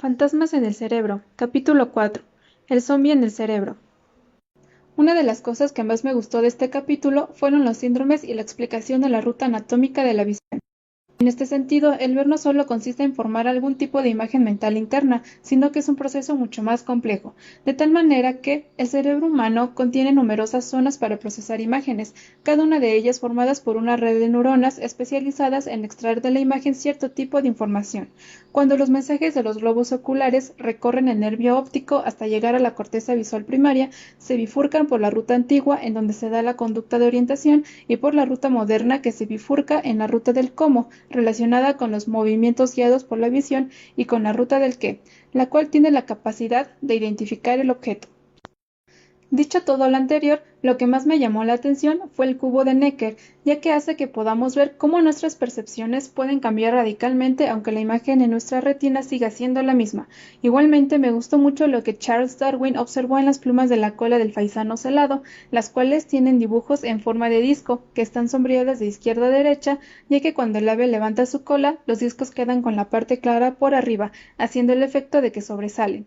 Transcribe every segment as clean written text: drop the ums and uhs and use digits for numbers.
Fantasmas en el cerebro, capítulo 4. El zombi en el cerebro. Una de las cosas que más me gustó de este capítulo fueron los síndromes y la explicación de la ruta anatómica de la visión. En este sentido, el ver no solo consiste en formar algún tipo de imagen mental interna, sino que es un proceso mucho más complejo, de tal manera que el cerebro humano contiene numerosas zonas para procesar imágenes, cada una de ellas formadas por una red de neuronas especializadas en extraer de la imagen cierto tipo de información. Cuando los mensajes de los globos oculares recorren el nervio óptico hasta llegar a la corteza visual primaria, se bifurcan por la ruta antigua en donde se da la conducta de orientación y por la ruta moderna que se bifurca en la ruta del cómo, relacionada con los movimientos guiados por la visión y con la ruta del qué, la cual tiene la capacidad de identificar el objeto. Dicho todo lo anterior, lo que más me llamó la atención fue el cubo de Necker, ya que hace que podamos ver cómo nuestras percepciones pueden cambiar radicalmente aunque la imagen en nuestra retina siga siendo la misma. Igualmente me gustó mucho lo que Charles Darwin observó en las plumas de la cola del faisano celado, las cuales tienen dibujos en forma de disco, que están sombreadas de izquierda a derecha, ya que cuando el ave levanta su cola, los discos quedan con la parte clara por arriba, haciendo el efecto de que sobresalen.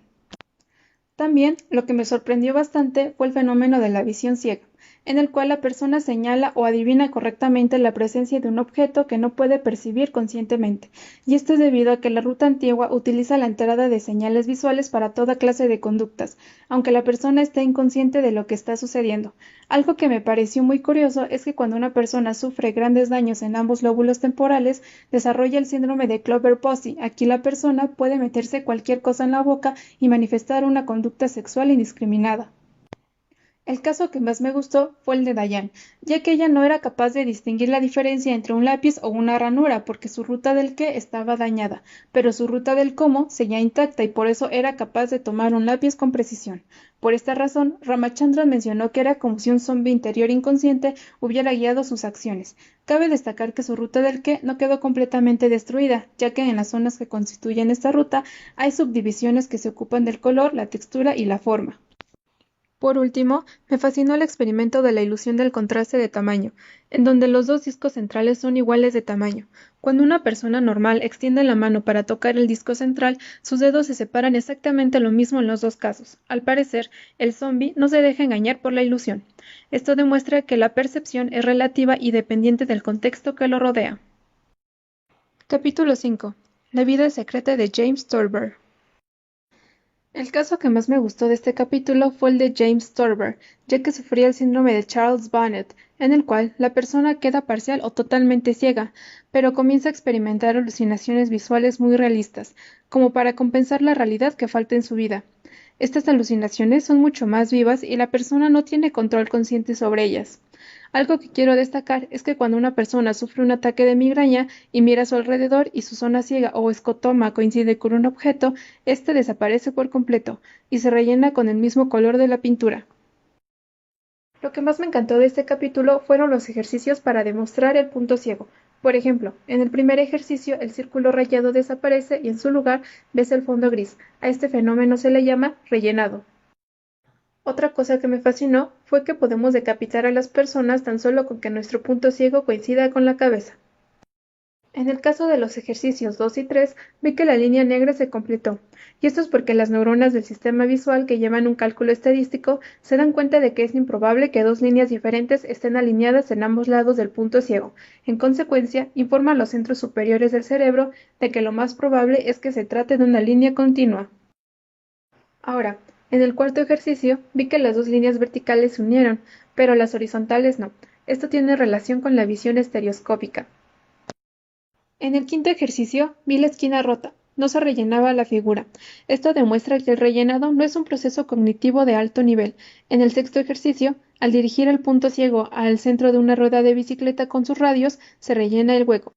También, lo que me sorprendió bastante fue el fenómeno de la visión ciega, en el cual la persona señala o adivina correctamente la presencia de un objeto que no puede percibir conscientemente, y esto es debido a que la ruta antigua utiliza la entrada de señales visuales para toda clase de conductas, aunque la persona esté inconsciente de lo que está sucediendo. Algo que me pareció muy curioso es que cuando una persona sufre grandes daños en ambos lóbulos temporales, desarrolla el síndrome de Clover-Posey. Aquí la persona puede meterse cualquier cosa en la boca y manifestar una conducta sexual indiscriminada. El caso que más me gustó fue el de Diane, ya que ella no era capaz de distinguir la diferencia entre un lápiz o una ranura porque su ruta del qué estaba dañada, pero su ruta del cómo seguía intacta y por eso era capaz de tomar un lápiz con precisión. Por esta razón, Ramachandran mencionó que era como si un zombi interior inconsciente hubiera guiado sus acciones. Cabe destacar que su ruta del qué no quedó completamente destruida, ya que en las zonas que constituyen esta ruta hay subdivisiones que se ocupan del color, la textura y la forma. Por último, me fascinó el experimento de la ilusión del contraste de tamaño, en donde los dos discos centrales son iguales de tamaño. Cuando una persona normal extiende la mano para tocar el disco central, sus dedos se separan exactamente lo mismo en los dos casos. Al parecer, el zombi no se deja engañar por la ilusión. Esto demuestra que la percepción es relativa y dependiente del contexto que lo rodea. Capítulo 5. La vida secreta de James Thurber. El caso que más me gustó de este capítulo fue el de James Thurber, ya que sufría el síndrome de Charles Bonnet, en el cual la persona queda parcial o totalmente ciega, pero comienza a experimentar alucinaciones visuales muy realistas, como para compensar la realidad que falta en su vida. Estas alucinaciones son mucho más vivas y la persona no tiene control consciente sobre ellas. Algo que quiero destacar es que cuando una persona sufre un ataque de migraña y mira a su alrededor y su zona ciega o escotoma coincide con un objeto, este desaparece por completo y se rellena con el mismo color de la pintura. Lo que más me encantó de este capítulo fueron los ejercicios para demostrar el punto ciego. Por ejemplo, en el primer ejercicio el círculo rayado desaparece y en su lugar ves el fondo gris. A este fenómeno se le llama rellenado. Otra cosa que me fascinó fue que podemos decapitar a las personas tan solo con que nuestro punto ciego coincida con la cabeza. En el caso de los ejercicios 2 y 3, vi que la línea negra se completó, y esto es porque las neuronas del sistema visual que llevan un cálculo estadístico se dan cuenta de que es improbable que dos líneas diferentes estén alineadas en ambos lados del punto ciego. En consecuencia, informan los centros superiores del cerebro de que lo más probable es que se trate de una línea continua. Ahora, en el cuarto ejercicio, vi que las dos líneas verticales se unieron, pero las horizontales no. Esto tiene relación con la visión estereoscópica. En el quinto ejercicio, vi la esquina rota. No se rellenaba la figura. Esto demuestra que el rellenado no es un proceso cognitivo de alto nivel. En el sexto ejercicio, al dirigir el punto ciego al centro de una rueda de bicicleta con sus radios, se rellena el hueco.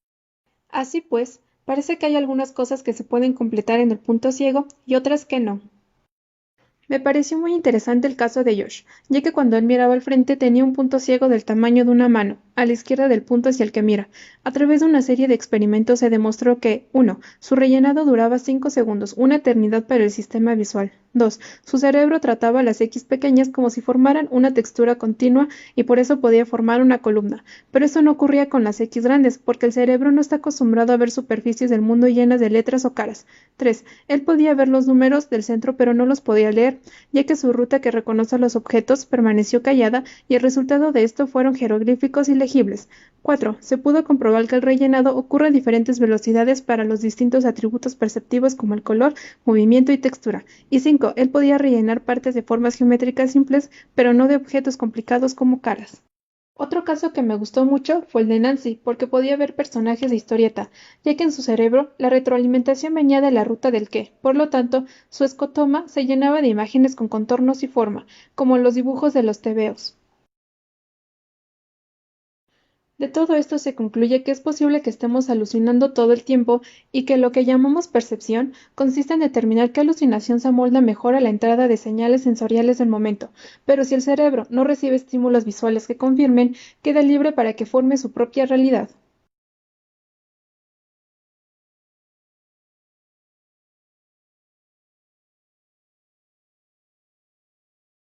Así pues, parece que hay algunas cosas que se pueden completar en el punto ciego y otras que no. Me pareció muy interesante el caso de Josh, ya que cuando él miraba al frente tenía un punto ciego del tamaño de una mano, a la izquierda del punto hacia el que mira. A través de una serie de experimentos se demostró que, 1. Su rellenado duraba 5 segundos, una eternidad para el sistema visual. 2. Su cerebro trataba las X pequeñas como si formaran una textura continua y por eso podía formar una columna, pero eso no ocurría con las X grandes, porque el cerebro no está acostumbrado a ver superficies del mundo llenas de letras o caras. 3. Él podía ver los números del centro pero no los podía leer, ya que su ruta que reconoce los objetos permaneció callada y el resultado de esto fueron jeroglíficos ilegibles. 4. Se pudo comprobar que el rellenado ocurre a diferentes velocidades para los distintos atributos perceptivos como el color, movimiento y textura. Y 5. Él podía rellenar partes de formas geométricas simples, pero no de objetos complicados como caras. Otro caso que me gustó mucho fue el de Nancy, porque podía ver personajes de historieta, ya que en su cerebro la retroalimentación venía de la ruta del qué, por lo tanto, su escotoma se llenaba de imágenes con contornos y forma, como los dibujos de los tebeos. De todo esto se concluye que es posible que estemos alucinando todo el tiempo y que lo que llamamos percepción consiste en determinar qué alucinación se amolda mejor a la entrada de señales sensoriales del momento, pero si el cerebro no recibe estímulos visuales que confirmen, queda libre para que forme su propia realidad.